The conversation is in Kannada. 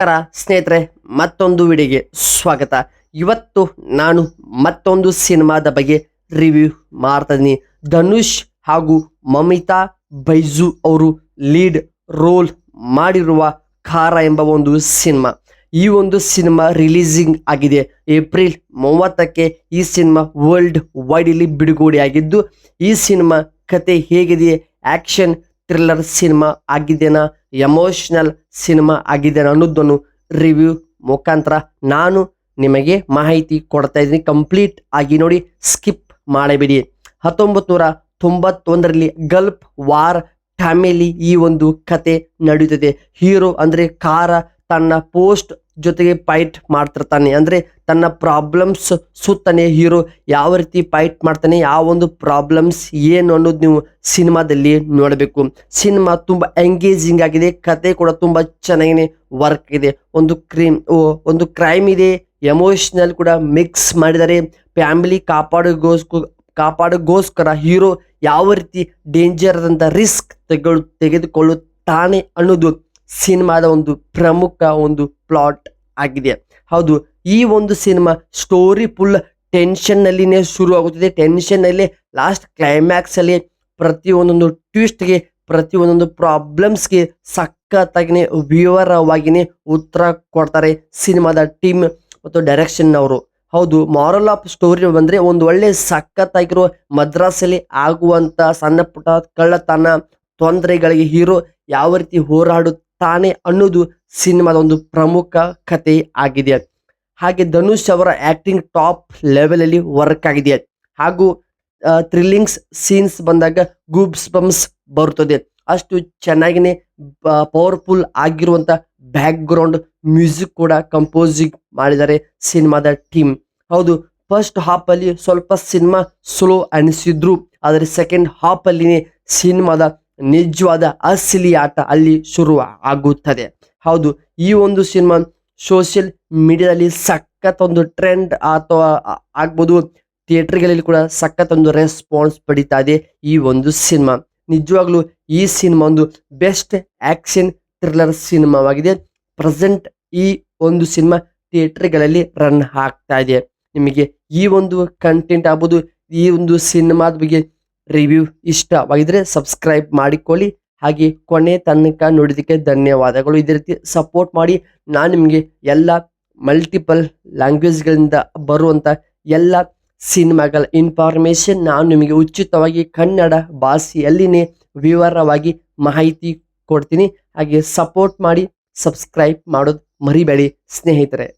ನಮಸ್ಕಾರ ಸ್ನೇಹಿತರೆ, ಮತ್ತೊಂದು ವಿಡಿಯೋಗೆ ಸ್ವಾಗತ. ಇವತ್ತು ನಾನು ಮತ್ತೊಂದು ಸಿನಿಮಾದ ಬಗ್ಗೆ ರಿವ್ಯೂ ಮಾಡ್ತಾ ಇದ್ದೀನಿ. ಧನುಷ್ ಹಾಗೂ ಮಮಿತಾ ಬೈಜು ಅವರು ಲೀಡ್ ರೋಲ್ ಮಾಡಿರುವ ಖಾರ ಎಂಬ ಒಂದು ಸಿನಿಮಾ. ಈ ಒಂದು ಸಿನಿಮಾ ರಿಲೀಸಿಂಗ್ ಆಗಿದೆ ಏಪ್ರಿಲ್ 30ಕ್ಕೆ. ಈ ಸಿನಿಮಾ ವರ್ಲ್ಡ್ ವೈಡ್ ಇಲ್ಲಿ ಬಿಡುಗಡೆಯಾಗಿದ್ದು, ಈ ಸಿನಿಮಾ ಕತೆ ಹೇಗಿದೆ, ಆಕ್ಷನ್ ಥ್ರಿಲ್ಲರ್ ಸಿನಿಮಾ ಆಗಿದೆನಾ, ಎಮೋಷನಲ್ ಸಿನಿಮಾ ಆಗಿದೆನಾ ಅನ್ನೋದನ್ನು ರಿವ್ಯೂ ಮುಖಾಂತರ ನಾನು ನಿಮಗೆ ಮಾಹಿತಿ ಕೊಡ್ತಾ ಇದ್ದೀನಿ. ಕಂಪ್ಲೀಟ್ ಆಗಿ ನೋಡಿ, ಸ್ಕಿಪ್ ಮಾಡಬೇಡಿ. 1991ರಲ್ಲಿ ಗಲ್ಫ್ ವಾರ್ ಟೈಮಲ್ಲಿ ಈ ಒಂದು ಕತೆ ನಡೆಯುತ್ತದೆ. ಹೀರೋ ಅಂದ್ರೆ ಖಾರ ತನ್ನ ಪೋಸ್ಟ್ ಜೊತೆಗೆ ಫೈಟ್ ಮಾಡ್ತಿರ್ತಾನೆ. ಅಂದ್ರೆ ತನ್ನ ಪ್ರಾಬ್ಲಮ್ಸ್ ಸುತ್ತಾನೆ ಹೀರೋ ಯಾವ ರೀತಿ ಫೈಟ್ ಮಾಡ್ತಾನೆ, ಯಾವ ಒಂದು ಪ್ರಾಬ್ಲಮ್ಸ್ ಏನು ಅನ್ನೋದು ನೀವು ಸಿನಿಮಾದಲ್ಲಿ ನೋಡಬೇಕು. ಸಿನಿಮಾ ತುಂಬಾ ಎಂಗೇಜಿಂಗ್ ಆಗಿದೆ, ಕತೆ ಕೂಡ ತುಂಬಾ ಚೆನ್ನಾಗಿ ವರ್ಕ್ ಇದೆ. ಒಂದು ಕ್ರೈಮ್ ಇದೆ, ಎಮೋಷನಲ್ ಕೂಡ ಮಿಕ್ಸ್ ಮಾಡಿದ್ದಾರೆ. ಫ್ಯಾಮಿಲಿ ಕಾಪಾಡೋಗೋಸ್ಕರ ಹೀರೋ ಯಾವ ರೀತಿ ಡೇಂಜರ್ ಆದಂತ ರಿಸ್ಕ್ ತೆಗೆದುಕೊಳ್ಳುತ್ತಾನೆ ಅನ್ನೋದು ಸಿನಿಮಾದ ಒಂದು ಪ್ರಮುಖ ಒಂದು ಪ್ಲಾಟ್ ಆಗಿದೆ. ಹೌದು, ಈ ಒಂದು ಸಿನಿಮಾ ಸ್ಟೋರಿ ಫುಲ್ ಟೆನ್ಷನ್ ನಲ್ಲಿನೇ ಶುರು ಆಗುತ್ತದೆ. ಟೆನ್ಷನ್ ನಲ್ಲಿ ಲಾಸ್ಟ್ ಕ್ಲೈಮ್ಯಾಕ್ಸ್ ಅಲ್ಲಿ ಪ್ರತಿಯೊಂದೊಂದು ಟ್ವಿಸ್ಟ್ಗೆ, ಪ್ರತಿಯೊಂದೊಂದು ಪ್ರಾಬ್ಲಮ್ಸ್ಗೆ ಸಖತ್ತಾಗಿನೇ ವಿವರವಾಗಿನೇ ಉತ್ತರ ಕೊಡ್ತಾರೆ ಸಿನಿಮಾದ ಟೀಮ್ ಮತ್ತು ಡೈರೆಕ್ಷನ್ ಅವರು. ಹೌದು, ಮಾರಲ್ ಆಫ್ ಸ್ಟೋರಿ ಬಂದ್ರೆ ಒಂದು ಒಳ್ಳೆ ಸಖತ್ತಾಗಿರೋ ಮದ್ರಾಸಲ್ಲಿ ಆಗುವಂತ ಸಣ್ಣ ಪುಟ್ಟ ಕಳ್ಳತನ ತೊಂದರೆಗಳಿಗೆ ಹೀರೋ ಯಾವ ರೀತಿ ಹೋರಾಡುತ್ತಾನೆ ಅನ್ನೋದು ಸಿನಿಮಾದ ಒಂದು ಪ್ರಮುಖ ಕತೆ ಆಗಿದೆ. ಹಾಗೆ ಧನುಷ್ ಅವರ ಆಕ್ಟಿಂಗ್ ಟಾಪ್ ಲೆವೆಲ್ ಅಲ್ಲಿ ವರ್ಕ್ ಆಗಿದೆ. ಹಾಗೂ ಥ್ರಿಲ್ಲಿಂಗ್ಸ್ ಸೀನ್ಸ್ ಬಂದಾಗ ಗೂಬ್ಸ್ ಬಂಪ್ಸ್ ಬರುತ್ತದೆ. ಅಷ್ಟು ಚೆನ್ನಾಗಿನೇ ಪವರ್ಫುಲ್ ಆಗಿರುವಂತ ಬ್ಯಾಕ್ ಗ್ರೌಂಡ್ ಮ್ಯೂಸಿಕ್ ಕೂಡ ಕಂಪೋಸಿಂಗ್ ಮಾಡಿದ್ದಾರೆ ಸಿನಿಮಾದ ಟೀಮ್. ಹೌದು, ಫಸ್ಟ್ ಹಾಫ್ ಅಲ್ಲಿ ಸ್ವಲ್ಪ ಸಿನಿಮಾ ಸ್ಲೋ ಅನಿಸಿದ್ರು, ಆದರೆ ಸೆಕೆಂಡ್ ಹಾಫ್ ಅಲ್ಲಿ ಸಿನಿಮಾದ ನಿಜವಾದ ಅಸಲಿ ಆಟ ಅಲ್ಲಿ ಶುರು ಆಗುತ್ತದೆ. ಹೌದು, ಈ ಒಂದು ಸಿನಿಮಾ ಸೋಷಿಯಲ್ ಮೀಡಿಯಾದಲ್ಲಿ ಸಖತ್ ಒಂದು ಟ್ರೆಂಡ್ ಅಥವಾ ಆಗ್ಬೋದು, ಥಿಯೇಟರ್ಗಳಲ್ಲಿ ಕೂಡ ಸಖತ್ ಒಂದು ರೆಸ್ಪಾನ್ಸ್ ಪಡಿತಾ ಇದೆ ಈ ಒಂದು ಸಿನಿಮಾ. ನಿಜವಾಗ್ಲೂ ಈ ಸಿನಿಮಾ ಒಂದು ಬೆಸ್ಟ್ ಆಕ್ಷನ್ ಥ್ರಿಲ್ಲರ್ ಸಿನಿಮಾವಾಗಿದೆ. ಪ್ರೆಸೆಂಟ್ ಈ ಒಂದು ಸಿನಿಮಾ ಥಿಯೇಟರ್ಗಳಲ್ಲಿ ರನ್ ಆಗ್ತಾ ಇದೆ. ನಿಮಗೆ ಈ ಒಂದು ಕಂಟೆಂಟ್ ಆಗ್ಬೋದು, ಈ ಒಂದು ಸಿನಿಮಾದ ಬಗ್ಗೆ ರಿವ್ಯೂ ಇಷ್ಟವಾಗಿದ್ರೆ ಸಬ್ಸ್ಕ್ರೈಬ್ ಮಾಡಿಕೊಳ್ಳಿ. ಹಾಗೆ ಕೊನೆ ತನಕ ನೋಡಿದಕ್ಕೆ ಧನ್ಯವಾದಗಳು. ಇದೇ ರೀತಿ ಸಪೋರ್ಟ್ ಮಾಡಿ. ನಾನು ನಿಮಗೆ ಎಲ್ಲ ಮಲ್ಟಿಪಲ್ ಲ್ಯಾಂಗ್ವೇಜ್ಗಳಿಂದ ಬರುವಂಥ ಎಲ್ಲ ಸಿನಿಮಾಗಳ ಇನ್ಫಾರ್ಮೇಶನ್ ನಾನು ನಿಮಗೆ ಉಚಿತವಾಗಿ ಕನ್ನಡ ಭಾಷೆಯಲ್ಲಿನೇ ವಿವರವಾಗಿ ಮಾಹಿತಿ ಕೊಡ್ತೀನಿ. ಹಾಗೆ ಸಪೋರ್ಟ್ ಮಾಡಿ, ಸಬ್ಸ್ಕ್ರೈಬ್ ಮಾಡೋದು ಮರಿಬೇಡಿ ಸ್ನೇಹಿತರೆ.